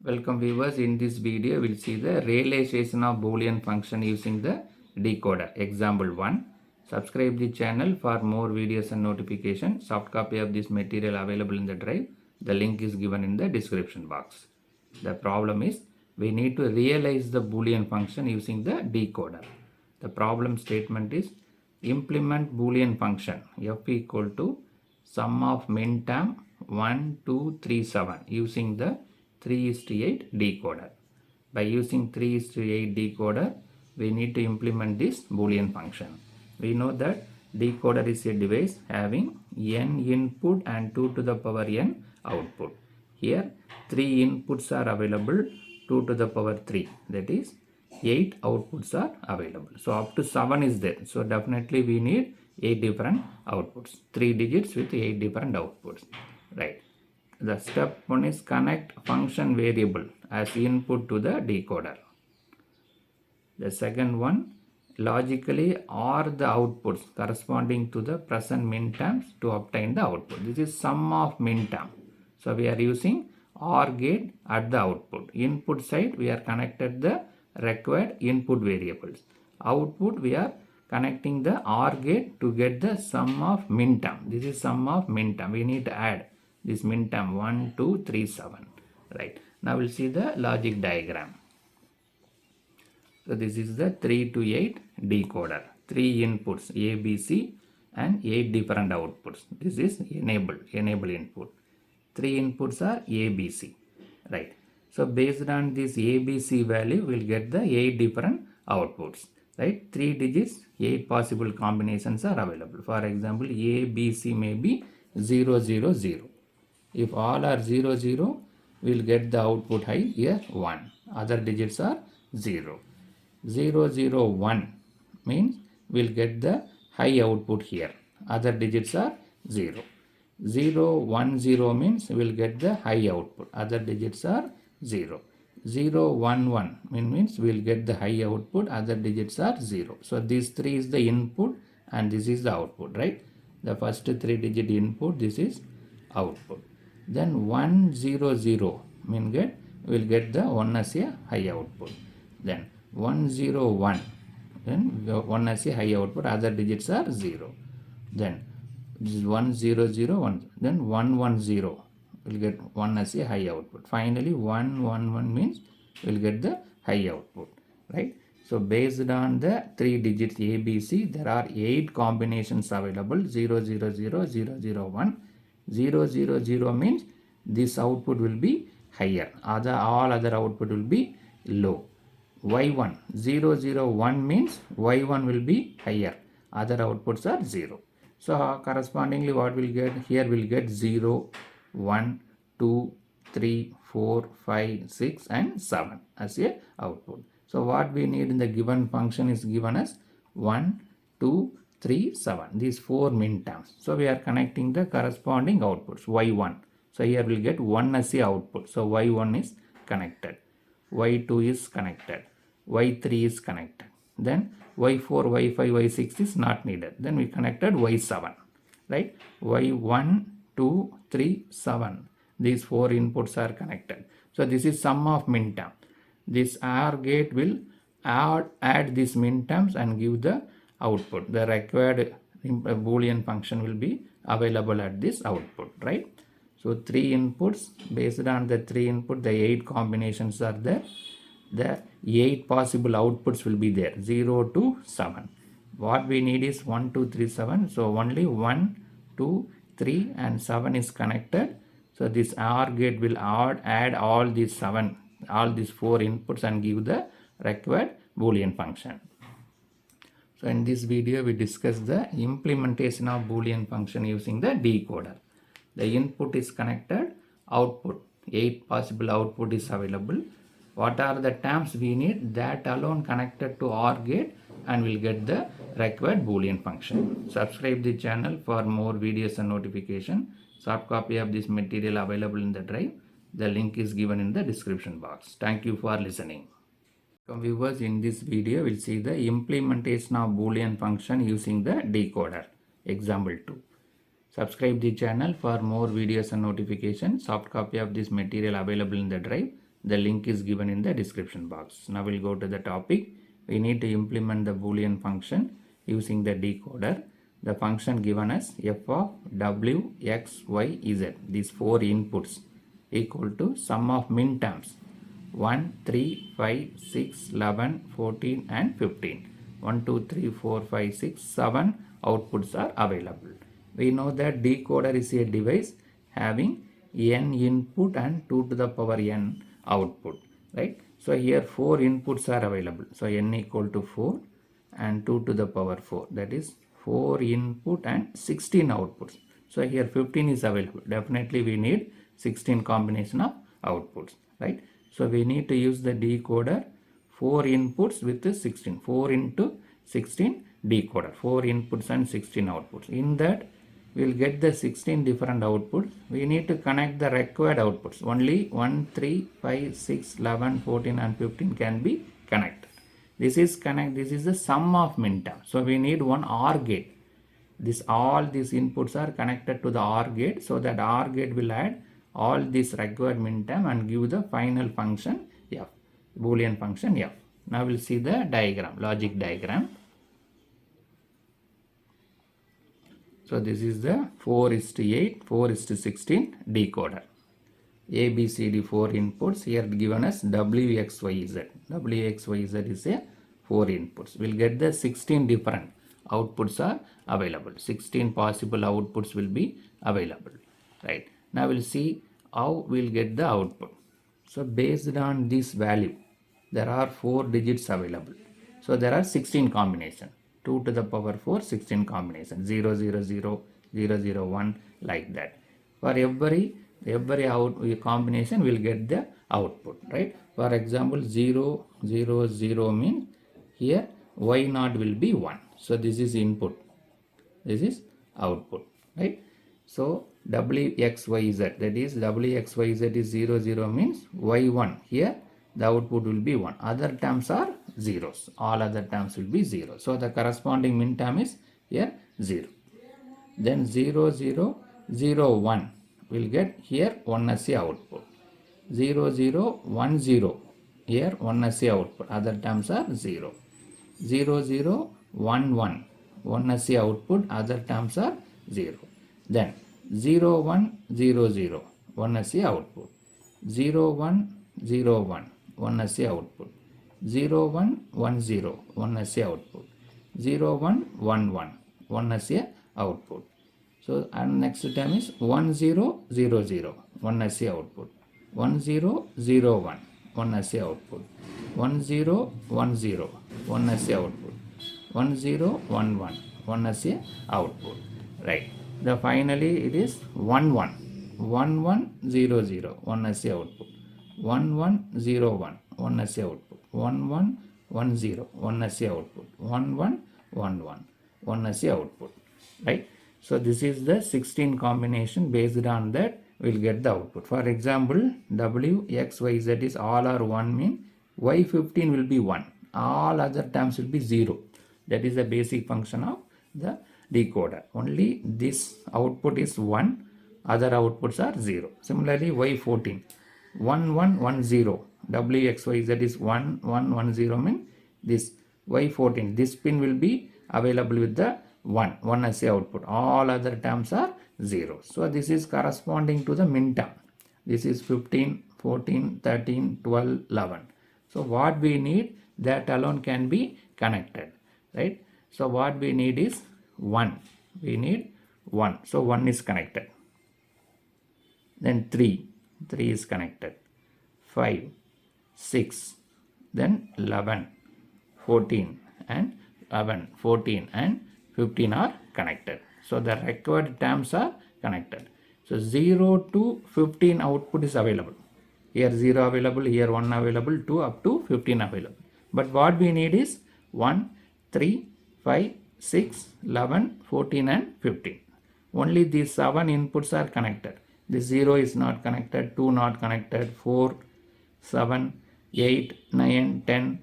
Welcome viewers, in this video we will see the realization of Boolean function using the decoder. Example 1. Subscribe the channel for more videos and notifications. Soft copy of this material available in the drive. The link is given in the description box. The problem is we need to realize the Boolean function using the decoder. The problem statement is implement Boolean function f equal to sum of min term 1, 2, 3, 7 using the 3:8 decoder. By using 3:8 decoder, we need to implement this Boolean function. We know that decoder is a device having n input and 2 to the power n output. Here 3 inputs are available, 2 to the power 3, that is 8 outputs are available. So up to 7 is there. So definitely we need 8 different outputs, 3 digits with 8 different outputs, right? The step 1 is connect function variable as input to the decoder. The second one, logically OR the outputs corresponding to the present min terms to obtain the output. This is sum of min term. So we are using OR gate at the output. Input side we are connected the required input variables. Output we are connecting the OR gate to get the sum of min term. This is sum of min term. We need to add this min term 1, 2, 3, 7. Right. Now we'll see the logic diagram. So this is the 3 to 8 decoder. 3 inputs A, B, C and 8 different outputs. This is enable input. 3 inputs are A, B, C. Right. So based on this A, B, C value, we'll get the 8 different outputs. Right. 3 digits, 8 possible combinations are available. For example, A, B, C may be 0, 0, 0. If all are 0, 0, we'll get the output high here 1. Other digits are 0. 0, 0, 1 means we'll get the high output here. Other digits are 0. 0, 1, 0 means we'll get the high output. Other digits are 0. 0, 1, 1 means we'll get the high output. Other digits are 0. So these 3 is the input and this is the output, right? The first 3 digit input, this is output. Then 1, 0, 0 we'll get the 1 as a high output. Then 1, 0, 1, then 1 as a high output. Other digits are 0. Then this is 1, 0, 0, 1. Then 1, 1, 0, we'll get 1 as a high output. Finally 1, 1, 1 means we'll get the high output, right? So based on the 3 digits A, B, C, there are 8 combinations available. 0, 0, 0, 0, 0, 1. 0, 0, 0 means this output will be higher. All other output will be low. Y1, 0, 0, 1 means Y1 will be higher. Other outputs are 0. So correspondingly what we'll get here, we'll get 0, 1, 2, 3, 4, 5, 6 and 7 as a output. So what we need in the given function is given as 1, 2, 3, 7. These 4 min terms. So we are connecting the corresponding outputs Y1. So here we'll get 1 as the output. So Y1 is connected. Y2 is connected. Y3 is connected. Then Y4, Y5, Y6 is not needed. Then we connected Y7. Right? Y1, 2, 3, 7. These 4 inputs are connected. So this is sum of min term. This OR gate will add these min terms and give the output. The required Boolean function will be available at this output, right? So 3 inputs, based on the 3 input, the 8 combinations are there. The 8 possible outputs will be there, 0 to 7. What we need is 1, 2, 3, 7. So only 1, 2, 3 and 7 is connected. So this OR gate will add all these 4 inputs and give the required Boolean function. So in this video we discuss the implementation of Boolean function using the decoder. The input is connected, output, 8 possible output is available. What are the terms we need? That alone connected to OR gate and we'll get the required Boolean function. Subscribe the channel for more videos and notification. Soft copy of this material available in the drive. The link is given in the description box. Thank you for listening. Viewers, in this video we'll see the implementation of Boolean function using the decoder. Example 2. Subscribe the channel for more videos and notifications. Soft copy of this material available in the drive. The link is given in the description box. Now we'll go to the topic. We need to implement the Boolean function using the decoder. The function given as f of w, x, y, z. These four inputs equal to sum of min terms 1, 3, 5, 6, 11, 14 and 15. 1, 2, 3, 4, 5, 6, 7 outputs are available. We know that decoder is a device having n input and 2 to the power n output, right? So here 4 inputs are available. So n equal to 4 and 2 to the power 4, that is 4 input and 16 outputs. So here 15 is available. Definitely we need 16 combination of outputs, right? So we need to use the decoder 4 inputs with the 16, 4 into 16 decoder, 4 inputs and 16 outputs. In that we will get the 16 different outputs. We need to connect the required outputs. Only 1, 3, 5, 6, 11, 14 and 15 can be connected. This is the sum of min term. So we need one OR gate. All these inputs are connected to the OR gate, so that OR gate will add all these required min term and give the final function f, Boolean function f. Now we'll see the diagram, logic diagram. So this is the 4:8, 4:16 decoder. A, B, C, D 4 inputs. Here given as W, X, Y, Z. W, X, Y, Z is a 4 inputs. We'll get the 16 different outputs are available. 16 possible outputs will be available. Right. Now we'll see how we'll get the output. So based on this value, there are 4 digits available. So there are 16 combinations. 2 to the power 4, 16 combinations. 0, 0, 0, 0, 0, 1, like that. For every combination will get the output, right? For example, 0, 0, 0 means here y naught will be 1. So this is input. This is output, right? So w, x, y, z, that is w, x, y, z is 0, 0 means y1. Here the output will be 1. Other terms are zeros. All other terms will be 0. So the corresponding min term is here 0. Then 0, 0, 0, 1 will get here 1 as the output. 0, 0, 1, 0. Here 1 as the output. Other terms are 0. 0, 0, 1, 1. 1 as the output. Other terms are 0. Then 0, 1, 0, 0. 1 as the output. 0, 1, 0, 1. 1 as the output. 0, 1, 1, 0. 1 as the output. 0, 1, 1, 1. 1 as the output. So and next term is 1, 0, 0, 0. 1 as the output. 1, 0, 0, 1. 1 as the output. 1, 0, 1, 0. 1 as the output. 1, 0, 1, 1. 1 as the output. Right. The finally it is 1, 1. 1, 1, 0, 0. 1 as the output. 1, 1, 0, 1. 1 as the output. 1, 1, 1, 0. 1 as the output. 1, 1, 1, 1. 1 as the output. Right. So this is the 16 combination. Based on that we'll get the output. For example, w, x, y, z is all are 1 mean y15 will be 1. All other terms will be 0. That is the basic function of the decoder. Only this output is 1. Other outputs are 0. Similarly, y14. 1, 1, 1, 0. W, x, y, z is 1, 1, 1, 0 mean this y14. This pin will be available with the 1 as the output. All other terms are 0. So this is corresponding to the min term. This is 15, 14, 13, 12, 11. So what we need, that alone can be connected, right? So what we need is 1. We need 1. So 1 is connected. Then 3 is connected. 5, 6, then 11, 14 and 11, 14 and 15 are connected. So the required terms are connected. So 0 to 15 output is available. Here 0 available, here 1 available, 2 up to 15 available. But what we need is 1, 3, 5, 6, 11, 14 and 15. Only these 7 inputs are connected. This 0 is not connected, 2 not connected, 4, 7, 8, 9, 10,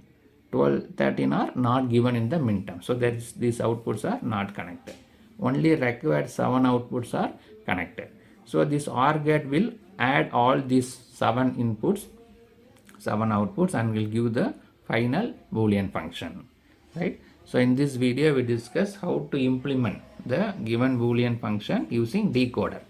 12, 13 are not given in the min term. So these outputs are not connected. Only required 7 outputs are connected. So this OR gate will add all these 7 inputs 7 outputs and will give the final Boolean function, right? So in this video we discuss how to implement the given Boolean function using decoder.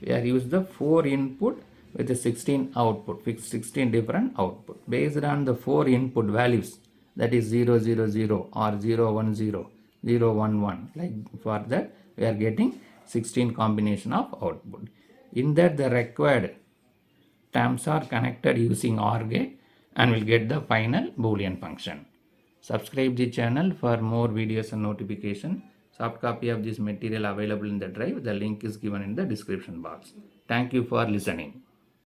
We are use the 4 input with a 16 output, 16 different output. Based on the 4 input values, that is 0, 0, 0 or 0, 1, 0, 0, 1, 1. Like for that, we are getting 16 combination of output. In that, the required terms are connected using OR gate and will get the final Boolean function. Subscribe the channel for more videos and notification. Soft copy of this material available in the drive. The link is given in the description box. Thank you for listening.